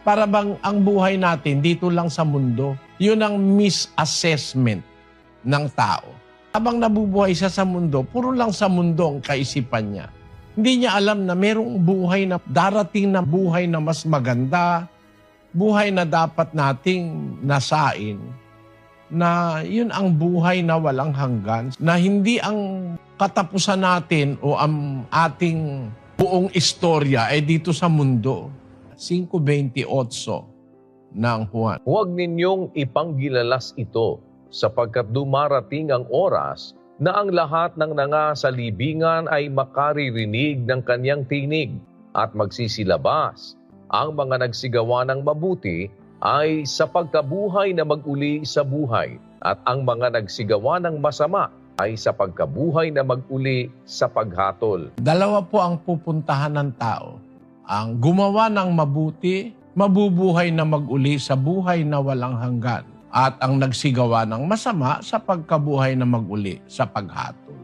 Para bang ang buhay natin dito lang sa mundo. Yun ang misassessment ng tao. Habang nabubuhay siya sa mundo, puro lang sa mundo ang kaisipan niya. Hindi niya alam na merong buhay na darating na buhay na mas maganda, buhay na dapat nating nasain, na yun ang buhay na walang hanggan, na hindi ang katapusan natin o ang ating buong istorya ay dito sa mundo. 5:28 ng Juan. Huwag ninyong ipanggilalas ito, sapagkat dumarating ang oras na ang lahat ng nangasalibingan ay makaririnig ng kanyang tinig at magsisilabas. Ang mga nagsigawa ng mabuti ay sa pagkabuhay na mag-uli sa buhay, at ang mga nagsigawa ng masama ay sa pagkabuhay na mag-uli sa paghatol. Dalawa po ang pupuntahan ng tao. Ang gumawa ng mabuti, mabubuhay na mag-uli sa buhay na walang hanggan. At ang nagsigawa ng masama sa pagkabuhay na mag-uli sa paghatol.